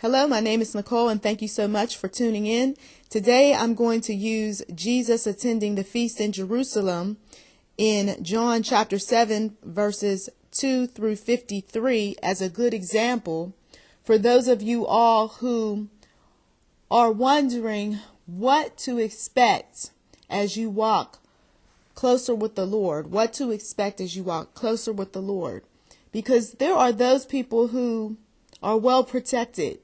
Hello, my name is Nicole, and thank you so much for tuning in. Today I'm going to use Jesus attending the feast in Jerusalem in John chapter 7, verses 2 through 53 as a good example for those of you all who are wondering what to expect as you walk closer with the Lord, what to expect as you walk closer with the Lord. Because there are those people who are well protected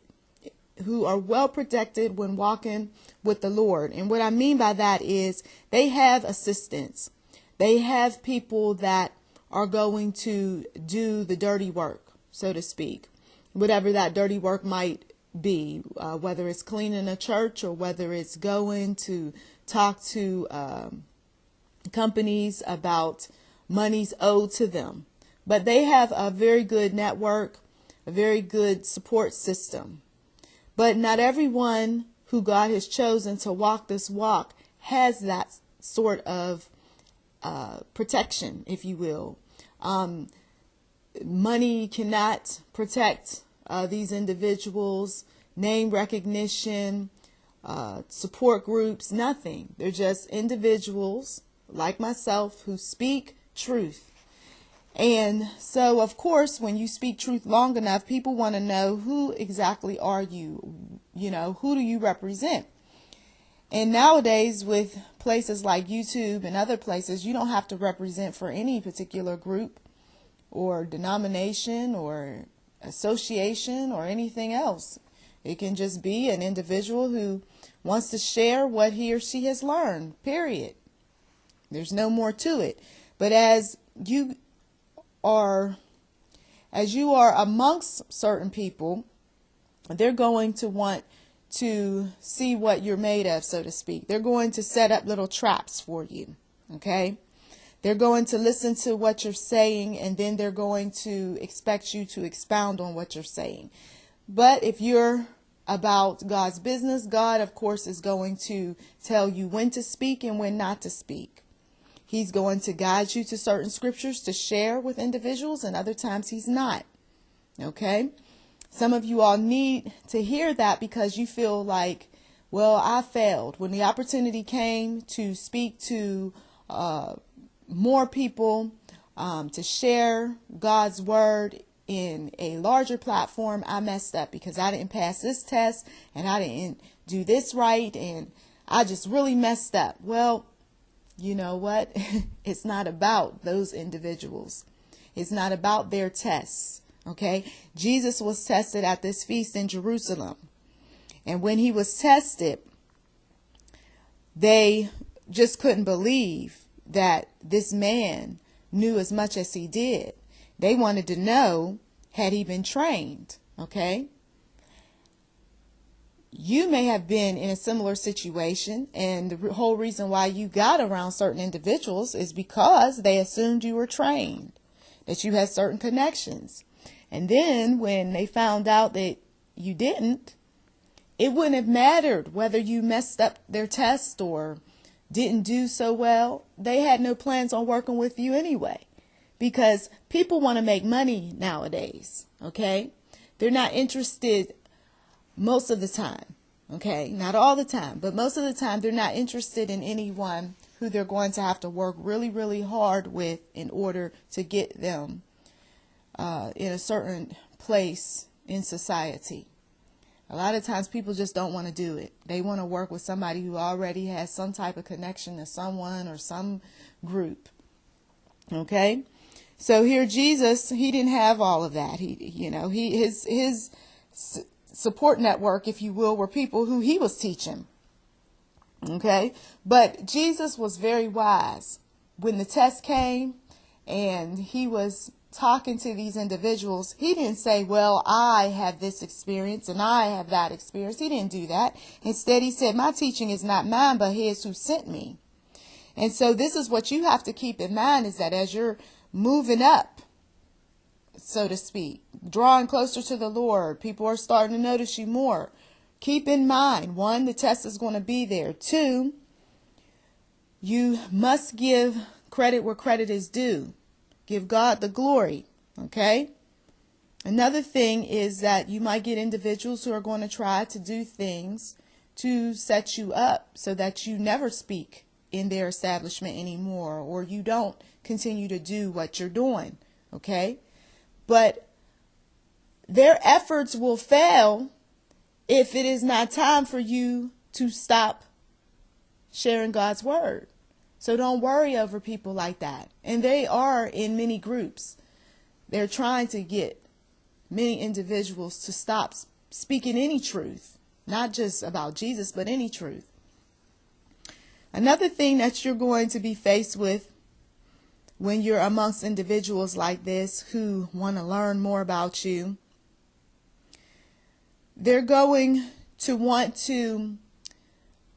when walking with the Lord. And what I mean by that is they have assistants. They have people that are going to do the dirty work, so to speak, whatever that dirty work might be, whether it's cleaning a church or whether it's going to talk to companies about monies owed to them. But they have a very good network, a very good support system. But not everyone who God has chosen to walk this walk has that sort of protection, if you will. Money cannot protect these individuals, name recognition, support groups, nothing. They're just individuals like myself who speak truth. And so, of course, when you speak truth long enough, people want to know who exactly are you? You know, who do you represent? And nowadays, with places like YouTube and other places, you don't have to represent for any particular group or denomination or association or anything else. It can just be an individual who wants to share what he or she has learned, period. There's no more to it. But as you are amongst certain people, they're going to want to see what you're made of, so to speak. They're going to set up little traps for you, okay? They're going to listen to what you're saying, and then they're going to expect you to expound on what you're saying. But if you're about God's business, God, of course, is going to tell you when to speak and when not to speak. He's going to guide you to certain scriptures to share with individuals, and other times he's not. Okay? Some of you all need to hear that because you feel like, well, I failed. When the opportunity came to speak to more people, to share God's word in a larger platform, I messed up because I didn't pass this test and I didn't do this right and I just really messed up. Well, you know what? It's not about those individuals. It's not about their tests. Okay? Jesus was tested at this feast in Jerusalem. And when he was tested, they just couldn't believe that this man knew as much as he did. They wanted to know, had he been trained? Okay? You may have been in a similar situation, and the whole reason why you got around certain individuals is because they assumed you were trained, that you had certain connections. And then when they found out that you didn't, it wouldn't have mattered whether you messed up their test or didn't do so well. They had no plans on working with you anyway, because people want to make money nowadays, okay? They're not interested most of the time, okay? Not all the time, but most of the time they're not interested in anyone who they're going to have to work really, really hard with in order to get them in a certain place in society. A lot of times people just don't want to do it. They want to work with somebody who already has some type of connection to someone or some group, okay? So here Jesus, he didn't have all of that. His support network, if you will, were people who he was teaching. Okay? But Jesus was very wise. When the test came and he was talking to these individuals, he didn't say, well, I have this experience and I have that experience. He didn't do that. Instead, he said, my teaching is not mine, but his who sent me. And so this is what you have to keep in mind, is that as you're moving up, so to speak, drawing closer to the Lord, people are starting to notice you more. Keep in mind, 1, the test is going to be there. 2, you must give credit where credit is due. Give God the glory, okay? Another thing is that you might get individuals who are going to try to do things to set you up so that you never speak in their establishment anymore, or you don't continue to do what you're doing. Okay? But their efforts will fail if it is not time for you to stop sharing God's word. So don't worry over people like that. And they are in many groups. They're trying to get many individuals to stop speaking any truth, not just about Jesus, but any truth. Another thing that you're going to be faced with when you're amongst individuals like this who want to learn more about you, they're going to want to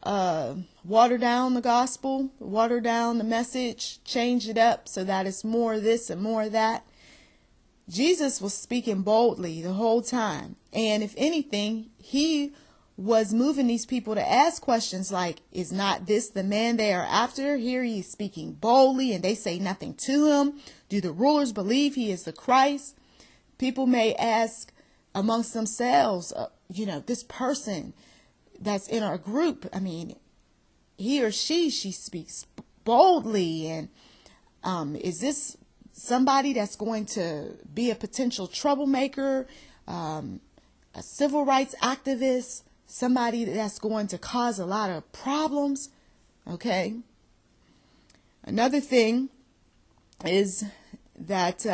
water down the gospel, water down the message, change it up so that it's more this and more that. Jesus was speaking boldly the whole time. And if anything, he was moving these people to ask questions like, is not this the man they are after? Here he is speaking boldly and they say nothing to him. Do the rulers believe he is the Christ? People may ask amongst themselves, this person that's in our group, he or she speaks boldly. And is this somebody that's going to be a potential troublemaker, a civil rights activist, somebody that's going to cause a lot of problems? Okay. Another thing is that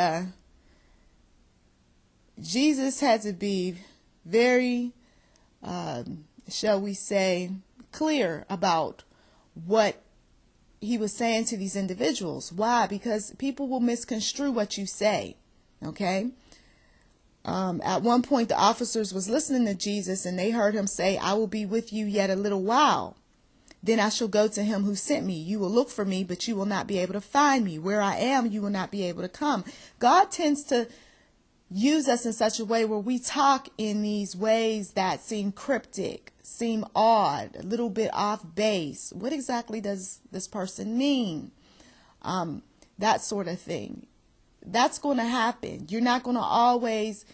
Jesus had to be very, shall we say, clear about what he was saying to these individuals. Why? Because people will misconstrue what you say. Okay. At one point, the officers was listening to Jesus and they heard him say, I will be with you yet a little while. Then I shall go to him who sent me. You will look for me, but you will not be able to find me. Where I am, you will not be able to come. God tends to use us in such a way where we talk in these ways that seem cryptic, seem odd, a little bit off base. What exactly does this person mean? That sort of thing. That's going to happen. You're not going to always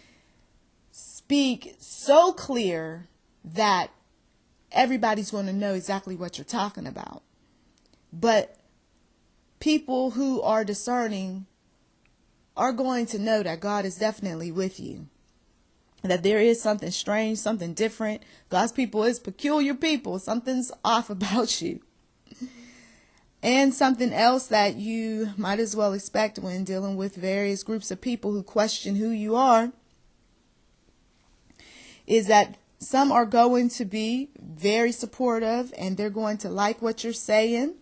speak so clear that everybody's going to know exactly what you're talking about. But people who are discerning are going to know that God is definitely with you. That there is something strange, something different. God's people is peculiar people. Something's off about you. And something else that you might as well expect when dealing with various groups of people who question who you are is that some are going to be very supportive and they're going to like what you're saying.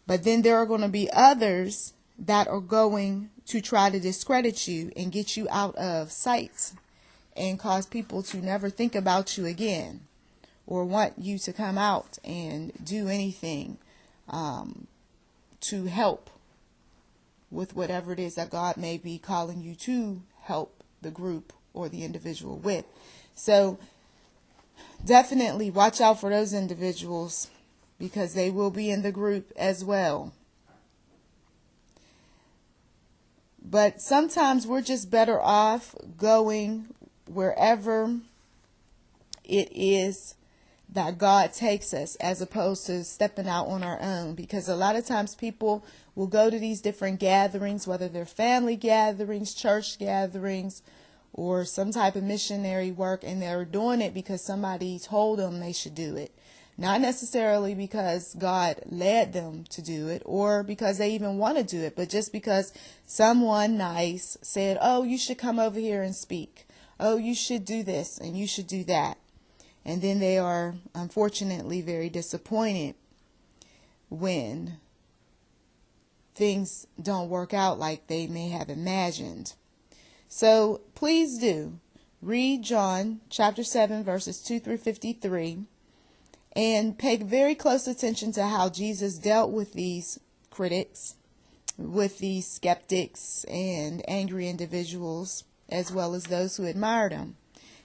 But then there are going to be others that are going to try to discredit you and get you out of sight and cause people to never think about you again or want you to come out and do anything to help with whatever it is that God may be calling you to help the group or the individual with. So definitely watch out for those individuals because they will be in the group as well. But sometimes we're just better off going wherever it is that God takes us as opposed to stepping out on our own. Because a lot of times people will go to these different gatherings, whether they're family gatherings, church gatherings, or some type of missionary work, and they're doing it because somebody told them they should do it. Not necessarily because God led them to do it or because they even want to do it, but just because someone nice said, oh, you should come over here and speak. Oh, you should do this and you should do that. And then they are unfortunately very disappointed when things don't work out like they may have imagined. So please do read John chapter 7 verses 2 through 53. And pay very close attention to how Jesus dealt with these critics, with these skeptics and angry individuals, as well as those who admired him.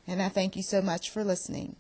And I thank you so much for listening.